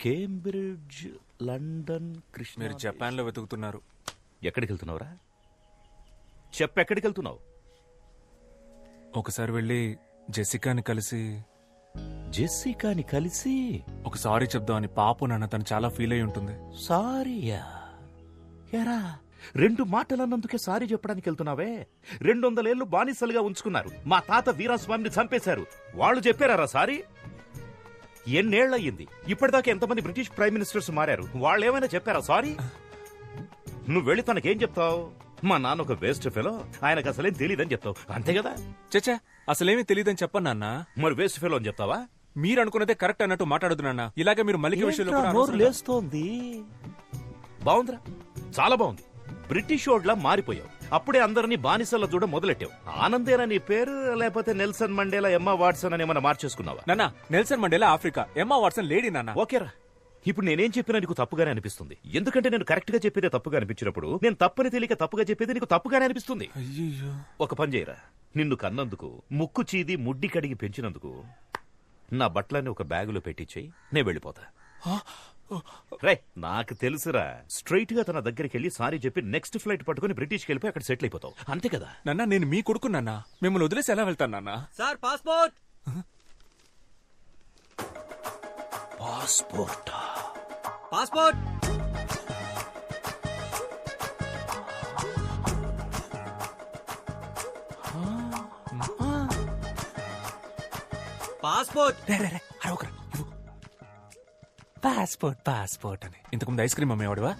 Cambridge, London, Krishna. మీరు Japan లో వెతుకుతున్నారు. ఎక్కడికి వెళ్తున్నావురా? చెప్పెక్కడికి వెళ్తున్నావు? ఒకసారి వెళ్ళి జెసికాని కలిసి జెస్సికాని కలిసి ఒక సారీ చెప్దామని. పాపు నాన్న, తను చాలా ఫీల్ అయి ఉంటుంది. సారీయా? ఎరా 2 మాటలన్నందుకే సారీ చెప్పడానికి వెళ్తున్నావే? 200 ఏళ్లు బానిసలుగా ఉంచుకున్నారు. మా తాత వీరాస్వామిని చంపేశారు. వాళ్ళు చెప్పారా సారీ? ఎన్నేళ్లయ్యింది? ఇప్పటిదాకా ఎంతమంది బ్రిటిష్ ప్రైమ్ మినిస్టర్స్ మారారు? వాళ్ళేమైనా చెప్పారా సారీ? నువ్వు వెళ్ళి తనకేం చెప్తావు? మా నాన్న ఒక వేస్ట్ ఫెలో, ఆయనకు అసలేం తెలియదని చెప్తావు, అంతే కదా? చచ్చా, అసలేమీ తెలియదని చెప్పను నాన్న. మరి వేస్ట్ ఫెలో అని చెప్తావా? మీరు అనుకున్నదే కరెక్ట్ అన్నట్టు మాట్లాడదు నాన్న. ఇలాగే మీరు మల్లిక విషయంలో కూడా నోరు అనవసరంగా- లేస్తోంది. బాగుందిరా, చాలా బాగుంది. బ్రిటిష్ ఓడ్లా మారిపోయావు. అప్పుడే అందరినీ బానిసల్లో చూడ మొదలెట్టావు. ఆనందేనా నీ పేరు? లేకపోతే నెల్సన్ మండేలా, ఎమ్మా వాట్సన్ అని ఏమన్నా మార్చేసుకున్నావా? నాన్న, Nelson Mandela Africa, Emma Watson lady నాన్న. ఓకేరా, ఇప్పుడు నేనేం చెప్పినా నీకు తప్పుగానే అనిపిస్తుంది. ఎందుకంటే నేను కరెక్ట్ గా చెప్పేదే తప్పుగా అనిపించినప్పుడు నేను తప్పని తెలియక తప్పుగా చెప్పేది నీకు తప్పుగానే అనిపిస్తుంది. అయ్యో, ఒక పని చేయరా, నిన్ను కన్నందుకు, ముక్కు చీది ముడ్డి కడిగి పెంచినందుకు నా బట్టలన్నీ ఒక బ్యాగులో పెట్టించేయి, నేను వెళ్ళిపోతా. రే, నాకు తెలుసురా. స్ట్రైట్ గా తన దగ్గరికి వెళ్ళి సారీ చెప్పి నెక్స్ట్ ఫ్లైట్ పట్టుకుని బ్రిటిష్కి వెళ్ళిపోయి అక్కడ సెటిల్ అయిపోతావు, అంతే కదా? నాన్న, నేను మీ కొడుకు నాన్న. మిమ్మల్ని వదిలేసి ఎలా వెళ్తాను నాన్న? Sir passport. Passport passport. Passport. Passport passport అని ఇంతకుముందు ఐస్ క్రీమ్ అమ్మేవాడువా?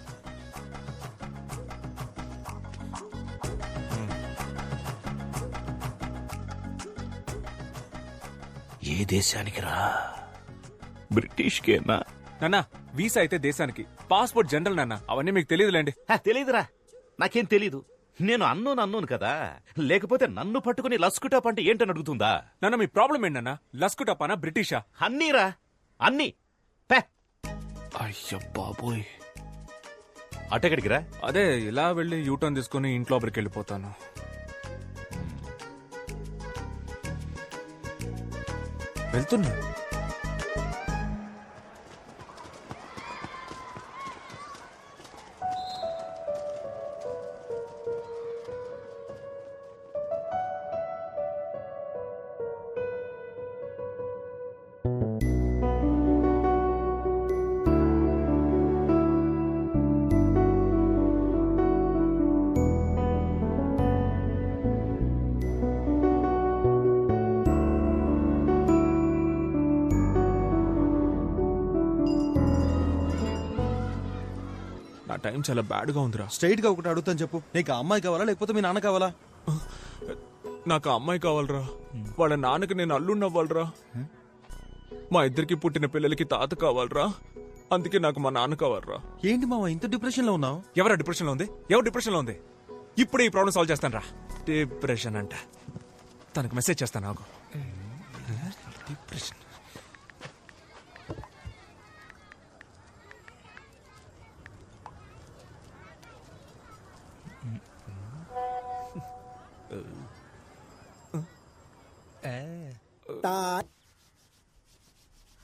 ఏ దేశానికి రా? బ్రిటిష్కేనా? నాన్న, వీసా అయితే దేశానికి, పాస్పోర్ట్ జనరల్ నాన్న. అవన్నీ మీకు తెలియదులేండి. తెలీదురా, నాకేం తెలీదు. నేను అన్నోను కదా. లేకపోతే నన్ను పట్టుకుని లస్కుటాప్ అంటే ఏంటని అడుగుతుందా? నాన్న, మీ ప్రాబ్లం ఏంటన్నా? లస్కుటాపానా, బ్రిటిషా? అన్నీరా, అన్నీ. పే, అయ్యో బాబోయ్. అటెక్కడికి రా? అదే ఇలా వెళ్ళి యూటర్న్ తీసుకుని ఇంట్లో లోపలికి వెళ్ళిపోతాను. వెళ్తున్నా. నా టైం చాలా బ్యాడ్ గా ఉందిరా. స్ట్రైట్ గా ఒకటి అడుగుతాను చెప్పు, నీకు ఆ అమ్మాయి కావాలా లేకపోతే మీ నాన్న కావాలా? నాకు ఆ అమ్మాయి కావాలరా. వాళ్ళ నాన్నకి నేను అల్లుండి అవ్వాలరా. మా ఇద్దరికి పుట్టిన పిల్లలకి తాత కావాలరా. అందుకే నాకు మా నాన్న కావాలరా. ఏంటి మావా ఇంత డిప్రెషన్ లో ఉన్నావు? ఎవరా డిప్రెషన్ లో ఉంది? ఎవరు డిప్రెషన్ లో ఉంది? ఇప్పుడే ఈ ప్రాబ్లం సాల్వ్ చేస్తాను రా. డిప్రెషన్ అంట. తనకు మెసేజ్ చేస్తాను నాకు. డిప్రెషన్.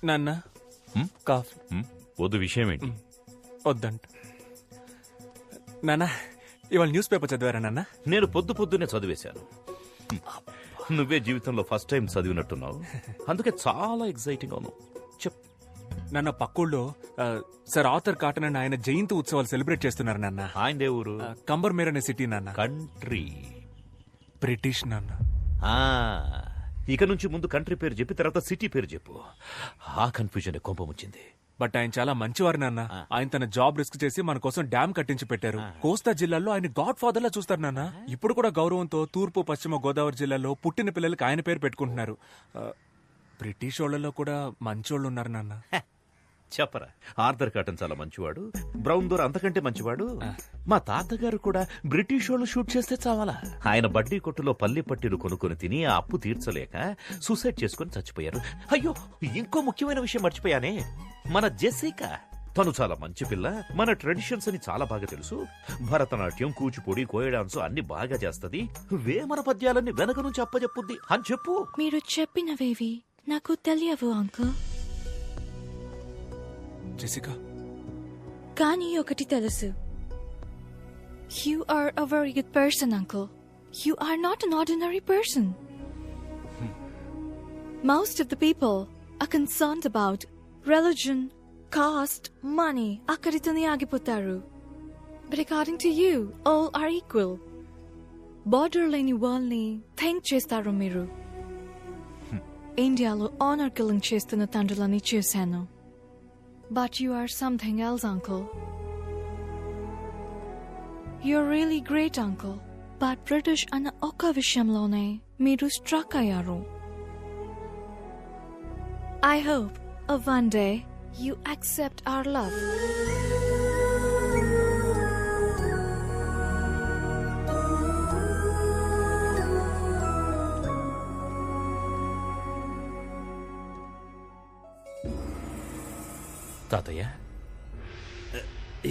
నాన్న, కాఫీ వద్దు. విషయం ఏంటి? వద్దంట. నాన్న, ఇవాళ న్యూస్ పేపర్ చదివారా నాన్న? నేను పొద్దున్నే చదివేశాను. నువ్వే జీవితంలో ఫస్ట్ టైం చదివినట్టున్నావు, అందుకే చాలా ఎక్సైటింగ్ అవును. చెప్. నాన్న, పక్కూళ్ళో సార్ ఆర్థర్ కాటన్ అని ఆయన జయంతి ఉత్సవాలు సెలబ్రేట్ చేస్తున్నారు నాన్న. ఆయనదే ఊరు? కంబర్మేర్ అనే సిటీ నాన్న. కంట్రీ? బ్రిటిష్ నాన్న. ఇక నుంచి ముందు కంట్రీ పేరు చెప్పి తర్వాత సిటీ పేరు చెప్పు. ఆ కన్ఫ్యూజన్ కోపమొచ్చింది. బట్ ఆయన చాలా మంచివారు నాన్న. ఆయన తన జాబ్ రిస్క్ చేసి మన కోసం డ్యామ్ కట్టించి పెట్టారు. కోస్తా జిల్లాలో ఆయన గాడ్ ఫాదర్ లా చూస్తారు నాన్న. ఇప్పుడు కూడా గౌరవంతో తూర్పు పశ్చిమ గోదావరి జిల్లాలో పుట్టిన పిల్లలకి ఆయన పేరు పెట్టుకుంటున్నారు. బ్రిటిష్ వాళ్ళలో కూడా మంచోళ్ళు ఉన్నారు నాన్న. చెప్పరా, ఆర్థర్ కాటన్ చాలా మంచివాడు, బ్రౌన్ దోర్ అంతకంటే మంచివాడు. మా తాతగారు కూడా బ్రిటిష్ వాళ్ళు షూట్ చేస్తే చావాలా. ఆయన బడ్డీ కొట్టులో పల్లి పట్టీలు కొనుక్కొని తిని ఆ అప్పు తీర్చలేక సూసైడ్ చేసుకుని చచ్చిపోయారు. అయ్యో, ఇంకో ముఖ్యమైన విషయం మర్చిపోయానే. మన జెసికా, తను చాలా మంచి పిల్ల. మన ట్రెడిషన్స్ అని చాలా బాగా తెలుసు. భరతనాట్యం, కూచిపూడి, కోయ డాన్స్ అన్ని బాగా చేస్తది. వేమన పద్యాలన్నీ వెనక నుంచి అప్పచెప్పుద్ది అని చెప్పు. మీరు చెప్పినవేవి నాకు తెలియవు అంకుల్. జెసికా, కానీ ఒకటి తెలుసు. You are a very good person, uncle. You are not an ordinary person. Most of the people are concerned about religion, caste, money. Akkaritone agipotaru. But according to you, all are equal. Border leni world ni think chestaru miru. Indialo honor killing chestunna tandrulani chusanu. But you are something else, uncle. You're really great, uncle. But British ana oka vishamlone miru struck ayaru. I hope one day you accept our love. తాతయ్య,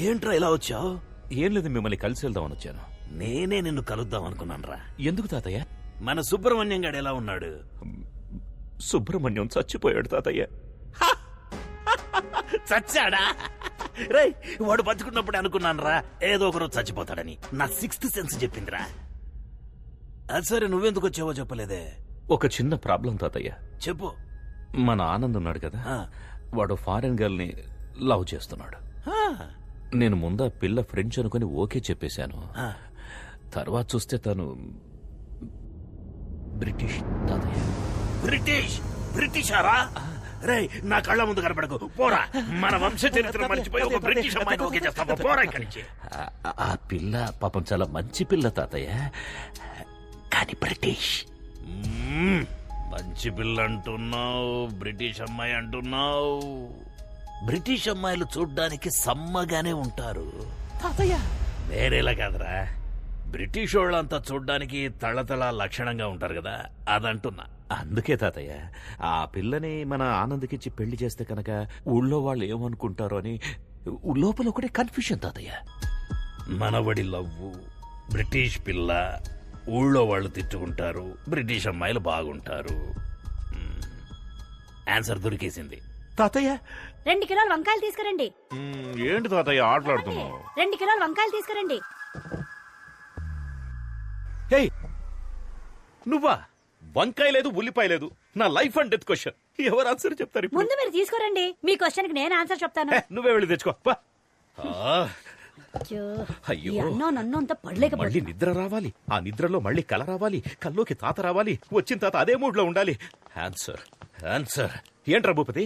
ఏంట్రా ఇలా వచ్చావు? ఏం లేదు, మిమ్మల్ని కలిసి వెళ్దామని వచ్చాను. నేనే నిన్ను కలుద్దాం అనుకున్నానురా. ఎందుకు తాతయ్య? మన సుబ్రహ్మణ్యం గాడు ఎలా ఉన్నాడు? సుబ్రహ్మణ్యం చచ్చిపోయాడు తాతయ్య. చచ్చాడా? రేయ్, వాడు బతుకున్నప్పుడు అనుకున్నానురా ఏదో ఒకరోజు చచ్చిపోతాడని. నా 6th సెన్స్ చెప్పిందిరా. అది సరే, నువ్వెందుకు వచ్చావో చెప్పలేదే. ఒక చిన్న ప్రాబ్లం తాతయ్య. చెప్పు. మన ఆనంద్ ఉన్నాడు కదా, వాడు ఫారెన్ గర్ల్ ని లవ్ చేస్తున్నాడు. నేను ముందా పిల్ల ఫ్రెంచ్ అనుకుని ఓకే చెప్పేశాను. తర్వాత చూస్తే తను బ్రిటిష్ తాతయ్య. బ్రిటిషారా? రేయ్, నా కళ్ళ ముందు కనపడకు, పోరా. మన వంశ చరిత్ర మర్చిపోయి ఒక బ్రిటిష్ అమ్మాయిని ఓకే చేస్తావా? పోరా ఇక్కడి నుంచి. ఆ పిల్ల పాపం చాలా మంచి పిల్ల తాతయ్య, కానీ బ్రిటిష్. మంచి పిల్ల అంటున్నావు, బ్రిటిష్ అమ్మాయి అంటున్నావు. బ్రిటిష్ అమ్మాయిలు చూడ్డానికి సమ్మగానే ఉంటారు తాతయ్య. వేరేలా కాదురా, బ్రిటిష్ వాళ్ళంతా చూడ్డానికి తళతళ లక్షణంగా ఉంటారు కదా, అదంటున్నా. అందుకే తాతయ్య, ఆ పిల్లని మన ఆనంద్కిచ్చి పెళ్లి చేస్తే కనుక ఊళ్ళో వాళ్ళు ఏమనుకుంటారో అని లోపల ఒకటే కన్ఫ్యూషన్ తాతయ్య. మనవడి లవ్వు, బ్రిటిష్ పిల్ల, ఊళ్ళో వాళ్ళు తిట్టుకుంటారు, బ్రిటిష్ అమ్మాయిలు బాగుంటారు. ఆన్సర్ దొరికేసింది. తాతయ్య, 2 కిలోల వంకాయలు తీసుకురండి. ఏంటి తాతయ్య ఆటలాడుతున్నావు? 2 కిలోల వంకాయలు తీసుకురండి. నువ్వా? వంకాయ లేదు, ఉల్లిపాయ లేదు. నా లైఫ్ అండ్ డెత్ క్వశ్చన్. ఎవరు ఆన్సర్ చెప్తారు ఇప్పుడు? ముందు మీరు తీసుకురండి, మీ క్వశ్చన్ కి నేను ఆన్సర్ చెప్తాను. నువ్వే వెళ్ళి తెచ్చుకో. అయ్యో, నన్ను అంత పడలేక మళ్ళీ నిద్ర రావాలి, ఆ నిద్రలో మళ్ళీ కల రావాలి, కల్లోకి తాత రావాలి, వచ్చిన తాత అదే మూడ్ లో ఉండాలి. ఆన్సర్ ఆన్సర్ ఏంట్రా భూపతి?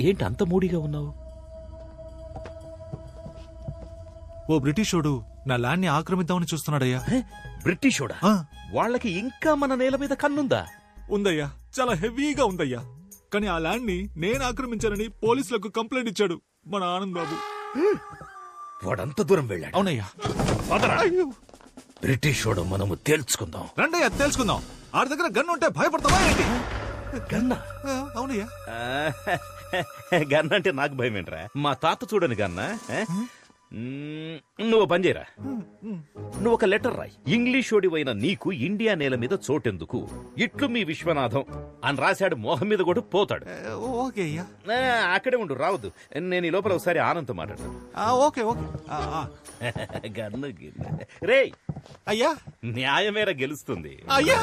ఏంటి అంత మూడీగా ఉన్నావు? ఓ బ్రిటిషోడు నా ల్యాండ్ ని ఆక్రమిద్దామని చూస్తున్నాడయ్యా. బ్రిటిషోడా? వాళ్ళకి ఇంకా మన నేల మీద కన్నుందా? ఉందయ్యా, చాలా హెవీగా ఉందయ్యా. కానీ ఆ ల్యాండ్ ని నేను ఆక్రమించానని పోలీసులకు కంప్లైంట్ ఇచ్చాడు మన ఆనంద్ బాబు. వాడంత దూరం వెళ్ళాడు? అవునయ్యా. బ్రిటిషోడు మనము తేల్చుకుందాం. రండయ్యా, తెలుసుకుందాం. ఆడి దగ్గర గన్ ఉంటే భయపడతావా ఏంటి? గన్నా? అవునయ్యా. గన్న అంటే నాకు భయం ఏంట్రా? మా తాత చూడని గన్నా. నువ్వు పని చేయరా, నువ్వు ఒక లెటర్ రాయి. ఇంగ్లీషోడివైన నీకు ఇండియా నేల మీద చోటెందుకు, ఇట్లు మీ విశ్వనాథం అని రాశాడు. మోహం మీద కూడా పోతాడు. ఓకే అయ్యా. అక్కడే ఉండు, రావద్దు. నేను ఈ లోపల ఒకసారి ఆనంద్ మాట్లాడతాను. Okay okay. గన్ను రే అయ్యా, న్యాయమేరా గెలుస్తుంది. అయ్యా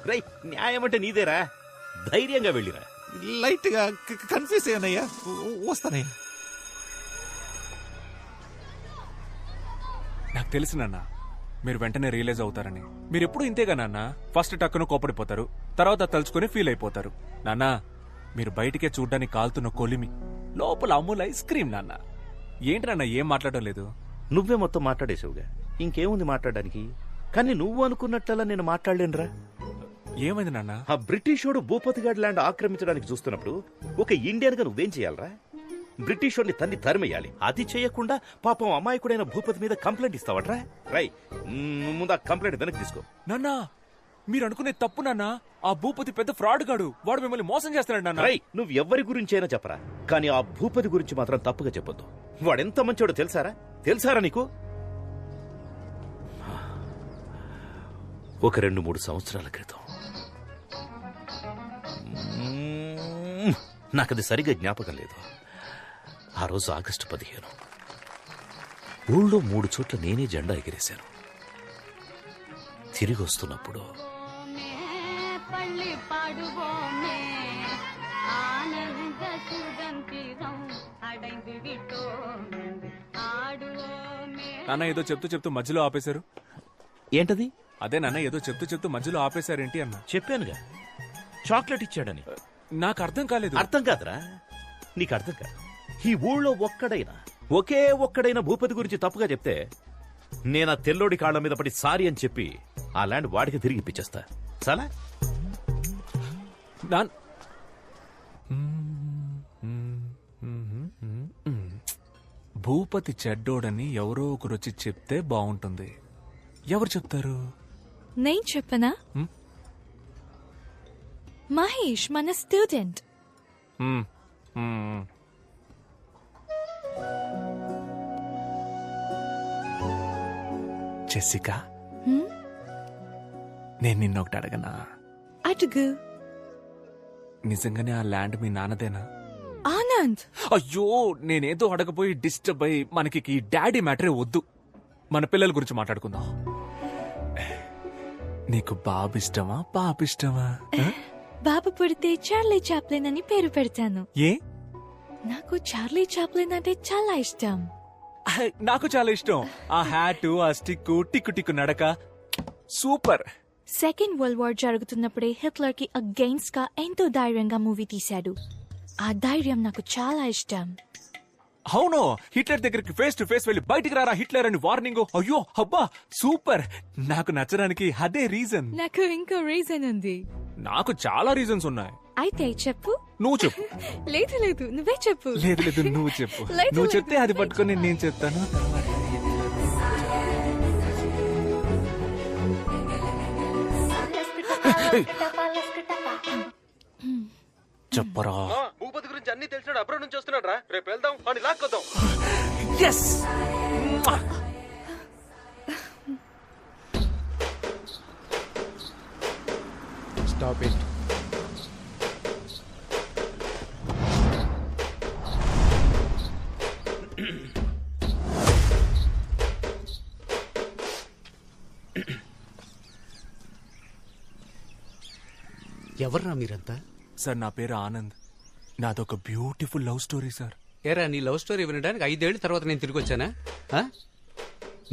రే, న్యాయం అంటే నీదేరా, ధైర్యంగా వెళ్ళిరా. లైట్ గా కన్ఫ్యూజ్ అయ్యానయ్యా, వస్తానయ్యా. నాకు తెలుసు నాన్న, మీరు వెంటనే రియలైజ్ అవుతారని. మీరు ఎప్పుడు ఇంతేగా నాన్న, ఫస్ట్ టక్కును కోపడిపోతారు, తర్వాత తలుచుకుని ఫీల్ అయిపోతారు. నాన్న, మీరు బయటికే చూడ్డానికి కాలుతున్న కొలిమి, లోపల అమూల్ ఐస్ క్రీమ్. నాన్న ఏంటి నాన్న ఏం మాట్లాడడం లేదు? నువ్వే మొత్తం మాట్లాడేసావుగా, ఇంకేముంది మాట్లాడడానికి? కానీ నువ్వు అనుకున్నట్లలా నేను మాట్లాడలేనురా. ఏమైంది నాన్న? ఆ బ్రిటిషోడు భూపతిగాడ్ ల్యాండ్ ఆక్రమించడానికి చూస్తున్నప్పుడు ఒక ఇండియన్ గా నువ్వేం చేయాలరా? బ్రిటిష్ వాడిని తన్ని తరిమేయాలి. అది చేయకుండా పాపం అమాయకుడైన భూపతి మీద కంప్లైంట్ ఇస్తావట్రా? రై, ముందు ఆ కంప్లైంట్ వెనక్కి తీసుకో. నాన్న, మీరు అనుకునే తప్పు నాన్న. ఆ భూపతి పెద్ద ఫ్రాడ్ గాడు, వాడు మిమ్మల్ని మోసం చేస్తున్నాడు నాన్న. రై, నువ్వు ఎవరి గురించి అయినా చెప్పరా, కానీ ఆ భూపతి గురించి మాత్రం తప్పుగా చెప్పొద్దు. వాడెంత మంచోడో తెలుసారా నీకు? ఒక 2-3 సంవత్సరాల క్రితం నాకది సరిగా జ్ఞాపకం లేదు. ఆ రోజు ఆగస్టు 15. ఊళ్ళో 3 చోట్ల నేనే జెండా ఎగిరేశాను. తిరిగి వస్తున్నప్పుడు నాన్న ఏదో చెప్తూ చెప్తూ మధ్యలో ఆపేశారు. ఏంటది? అదే నాన్న ఏదో చెప్తూ చెప్తూ మధ్యలో ఆపేశారేంటి అన్న. చెప్పానుగా, చాక్లెట్ ఇచ్చాడని. నాకు అర్థం కాలేదు. అర్థం కాదురా, నీకు అర్థం కాదు. ఈ ఊళ్ళో ఒకే ఒక్కడైనా భూపతి గురించి తప్పుగా చెప్తే నేను ఆ తెల్లోడి కాళ్ళ మీద పడి సారీ అని చెప్పి ఆ ల్యాండ్ వాడికి తిరిగి ఇప్పించేస్తా. చాలా భూపతి చెడ్డోడని ఎవరో ఒకరు వచ్చి చెప్తే బాగుంటుంది. ఎవరు చెప్తారు? నేను చెప్పనా? మహేష్ మన స్టూడెంట్. జెసికా, నేను నిన్నొకటి అడగనా? అడుగు. నిజంగానే ఆ ల్యాండ్ మీ నాన్నదేనా? ఆనంద్, అయ్యో, నేనేదో అడగపోయి డిస్టర్బ్ అయ్యి మనకి ఈ డాడీ మ్యాటరే వద్దు. మన పిల్లల గురించి మాట్లాడుకుందాం. నీకు బాబు ఇష్టమా పాప ఇష్టమా? బాబు పుడితే చార్లీ చాప్లిన్ అని పేరు పెడతాను. ఏ? నాకు చార్లీ చాప్లిన్ అంటే చాలా ఇష్టం. నాకు చాలా ఇష్టం. ఆ హ్యాటు, ఆ స్టిక్, టిక్కు టిక్కు నడక సూపర్. సెకండ్ వరల్డ్ వార్ జరుగుతున్నప్పుడే హిట్లర్ కి అగెయిన్స్ట్ గా ఎంతో ధైర్యంగా మూవీ తీశాడు. ఆ ధైర్యం నాకు చాలా ఇష్టం. అవును, హిట్లర్ దగ్గరికి ఫేస్ టు ఫేస్ వెళ్ళి బయటికి రారా హిట్లర్ అని వార్నింగ్. అయ్యో అబ్బా సూపర్. నాకు నచ్చడానికి అదే రీజన్. నాకు ఇంకో రీజన్ ఉంది. నాకు చాలా రీజన్స్ ఉన్నాయి. అయితే చెప్పు. నువ్వు చెప్పు. లేదు లేదు, నువ్వే చెప్పు. లేదు లేదు, నువ్వు చెప్పు. లేదు, నువ్వు లేదు, చెప్తే అది పట్టుకొని నేను చెప్తాను. చెప్పరా. భూపతి గురించి అన్ని తెలిసినాడు, అబ్రాడ్ నుంచి వస్తున్నాడు రా. రేపు వెళ్దాం, వాడిని లాక్కొద్దాం. ఎస్. Stop it. ఎవర్రా మీరంతా? సార్, నా పేరు ఆనంద్. నాదొక బ్యూటిఫుల్ లవ్ స్టోరీ సార్. ఏరా, నీ లవ్ స్టోరీ వినడానికి 5 ఏళ్ల తర్వాత నేను తిరిగి వచ్చానా?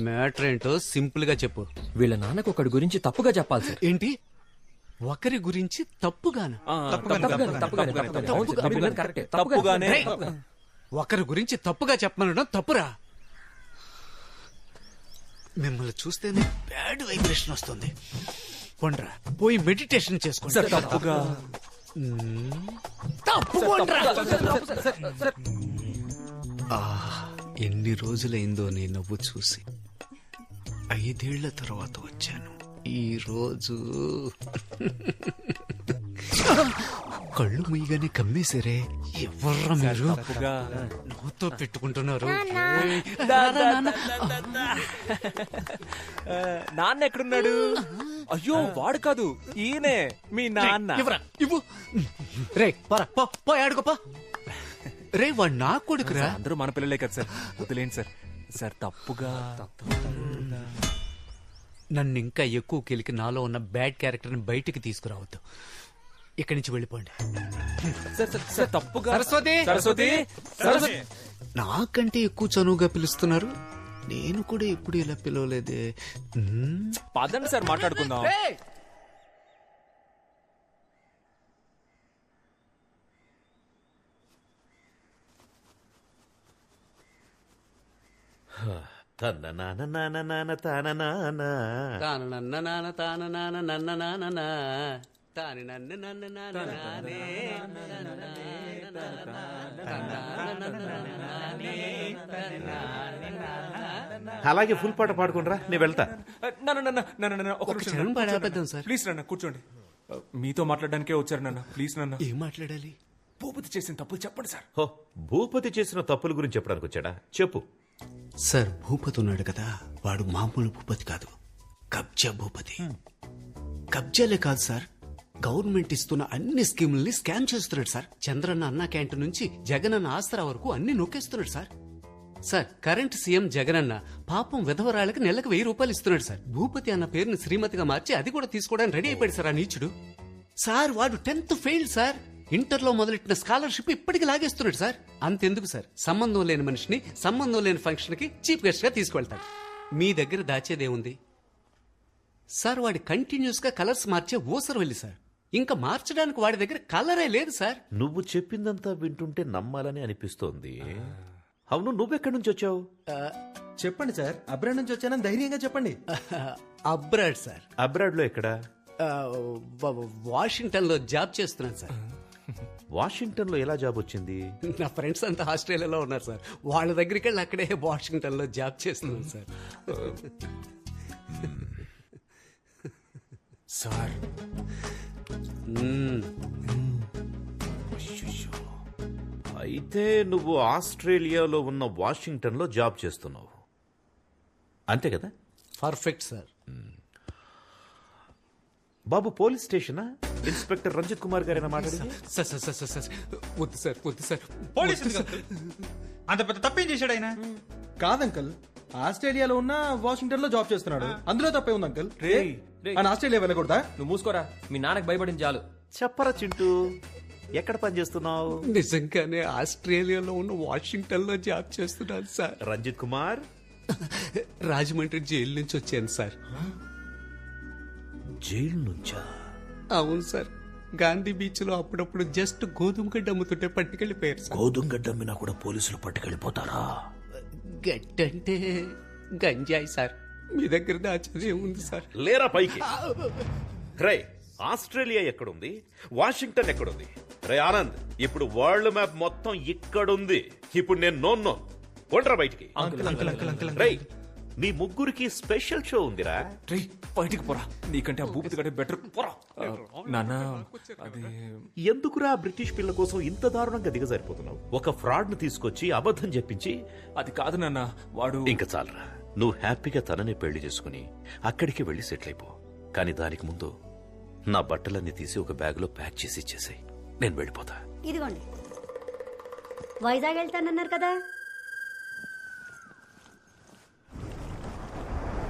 మ్యాటర్ ఏంటో సింపుల్ గా చెప్పు. వీళ్ళ నాన్నకు ఒకటి గురించి తప్పుగా చెప్పాలి సార్. ఏంటి? ఒకరి గురించి తప్పుగానా? తప్పుగానే. ఒకరి గురించి తప్పుగా చెప్పమనడం తప్పురా. మిమ్మల్ని చూస్తేనే బ్యాడ్ వైబ్రేషన్ వస్తుంది. కొండ్రా, పోయి మెడిటేషన్ చేసుకోండి. తప్పుగా. ఎన్ని రోజులైందో నీ నవ్వు చూసి. 5 ఏళ్ల తర్వాత వచ్చాను. ఈ రోజు కళ్ళు ముయ్యగానే కమ్మేశారే. ఎవర్రా మీరు? నవ్వుతో పెట్టుకుంటున్నారు. నాన్న ఎక్కడున్నాడు? అయ్యో, వాడు కాదు, ఈయనే మీ నాన్న. ఇవ్వు. రే పోరా, పో ఆడుకోపా. రే, వాడు నా కొడుకురా. అందరూ మన పిల్లలే కదా సార్, వదిలేండి సార్. సార్, తప్పుగా. నన్ను ఇంకా ఎక్కువ కెలికి నాలో ఉన్న బ్యాడ్ క్యారెక్టర్ ని బయటికి తీసుకురావద్దు. ఇక్కడి నుంచి వెళ్ళిపోండి. తప్పుగా. సరస్వతి, సరస్వతి, సరస్వతి. నాకంటే ఎక్కువ చనువుగా పిలుస్తున్నారు. నేను కూడా ఎప్పుడు ఇలా పిలవలేదే. పదండి సార్, మాట్లాడుకుందాం. తన నాన్న నాన్న నాన్న తాన నాన్న తాన నన్న నాన్న తాన నాన్న నన్న నాన్న తాని నన్ను నన్ను నానే. అలాగే ఫుల్ పాట పాడుకుంటారా, నేను వెళ్తా. ఒక క్షణం పాడేద్దాం సార్. ప్లీజ్ నాన్న, కూర్చోండి. మీతో మాట్లాడడానికే వచ్చారు నాన్న. ప్లీజ్ నాన్న. ఏం మాట్లాడాలి? భూపతి చేసిన తప్పులు చెప్పండి సార్. హో, భూపతి చేసిన తప్పుల గురించి చెప్పడానికి వచ్చాడా? చెప్పు. సార్, భూపతి ఉన్నాడు కదా, వాడు మామూలు భూపతి కాదు, కబ్జా భూపతి. కబ్జాలే కాదు సార్, గవర్నమెంట్ ఇస్తున్న అన్ని స్కీముల్ని స్కామ్ చేస్తున్నాడు సార్. చంద్రన్న అన్న క్యాంటీన్ నుంచి జగనన్న ఆసరా వరకు అన్ని నొక్కేస్తున్నాడు sir. Sir current CM Jagananna పాపం విధవరాళ్ళకి నెలకు 1000 రూపాయలు ఇస్తున్నాడు సార్. భూపతి అన్న పేరుని శ్రీమతిగా మార్చి అది కూడా తీసుకోవడానికి రెడీ అయిపోయాడు సార్ ఆ నీచుడు. సార్ వాడు 10th ఫెయిల్డ్ సార్. ఇంటర్లో మొదలెట్టిన స్కాలర్షిప్ ఇప్పటికి లాగేస్తున్నాడు సార్. అంతెందుకు సార్, సంబంధం లేని మనిషిని సంబంధం లేని ఫంక్షన్ కి చీఫ్ గెస్ట్ గా తీసుకువెళ్తాడు. మీ దగ్గర దాచేదేముంది సార్? వాడి కంటిన్యూస్ గా కలర్స్ మార్చే ఊసరు వెళ్ళి సార్. ఇంకా మార్చడానికి వాడి దగ్గర కలరే లేదు సార్. నువ్వు చెప్పిందంతా వింటుంటే నమ్మాలని అనిపిస్తోంది. అవును, నువ్వెక్కడి నుంచి వచ్చావు? చెప్పండి సార్, అబ్రాడ్ నుంచి వచ్చానని ధైర్యంగా చెప్పండి. Abroad sir. అబ్రాడ్ లో ఎక్కడా? వాషింగ్టన్ లో జాబ్ చేస్తున్నాను సార్. వాషింగ్టన్ లో ఎలా జాబ్ వచ్చింది? నా ఫ్రెండ్స్ అంతా ఆస్ట్రేలియాలో ఉన్నారు సార్. వాళ్ళ దగ్గరికి వెళ్ళి అక్కడే వాషింగ్టన్ లో జాబ్ చేస్తున్నాను సార్. సార్ అయితే నువ్వు ఆస్ట్రేలియాలో ఉన్న వాషింగ్టన్ లో జాబ్ చేస్తున్నావు, అంతే కదా? Perfect sir. బాబు పోలీస్ స్టేషనా? ఇన్స్పెక్టర్ రంజిత్ కుమార్ గారైనా మాట్లాడింది? Sir sir sir sir sir వద్దు సార్, వద్దు సార్. పోలీసు అంత పెద్ద తప్పేం చేశాడు ఆయన? కాదంకల్, ఆస్ట్రేలియాలో ఉన్న వాషింగ్టన్ లో జాబ్ చేస్తున్నాడు. అందులో తప్పే ఉంది అంకల్. ఆయన ఆస్ట్రేలియా వెళ్ళకూడదా? నువ్వు మూసుకోరా, మీ నాన్నకి భయపడింది చాలు. చెప్పరా చింటూ, ఎక్కడ పని చేస్తున్నావు? నిజంగానే ఆస్ట్రేలియాలో ఉన్న వాషింగ్టన్ లో జాబ్ చేస్తున్నాను సార్. రంజిత్ కుమార్, రాజమండ్రి జైలు నుంచి వచ్చాను సార్. జైలు నుంచా? అవును సార్. గాంధీ బీచ్ లో అప్పుడప్పుడు జస్ట్ గోధుమ గడ్డ అమ్ముతుంటే పట్టుకెళ్ళిపోయారు సార్. గోధుమ గడ్డ అమ్మినా కూడా పోలీసులు పట్టుకెళ్ళిపోతారా? గడ్డంటే గంజాయి సార్. మీ దగ్గర దాచేది ఉంది సార్. లేరా పైకి. రే, ఆస్ట్రేలియా ఎక్కడుంది? వాషింగ్టన్ ఎక్కడుంది? రే ఆనంద్, ఇప్పుడు వరల్డ్ మ్యాప్ మొత్తం ఇక్కడుంది. ఇప్పుడు నేను నోన్ కొండ్రా బయటికి. రే, మీ ముగ్గురికి స్పెషల్ షో ఉందిరా. రే బయటికి పోరా, నీకంటే ఆ భూపతి కంటే బెటర్ పోరా. నాన్న అది ఎందుకురా బ్రిటిష్ పిల్ల కోసం ఇంత దారుణంగా దిగజారిపోతున్నావు? ఒక ఫ్రాడ్ ను తీసుకొచ్చి అబద్ధం చెప్పించి. అది కాదు నాన్న, వాడు ఇంకా చాలరా, నువ్వు హ్యాపీగా తననే పెళ్లి చేసుకుని అక్కడికి వెళ్లి సెటిల్ అయిపో. కానీ దానికి ముందు నా బట్టలన్నీ తీసి ఒక బ్యాగ్ లో ప్యాక్ చేసి ఇచ్చేసాయి. నేను వెళ్ళిపోతా. ఇదిగోండి, వైజాగ్ వెళ్తానన్నారు కదా,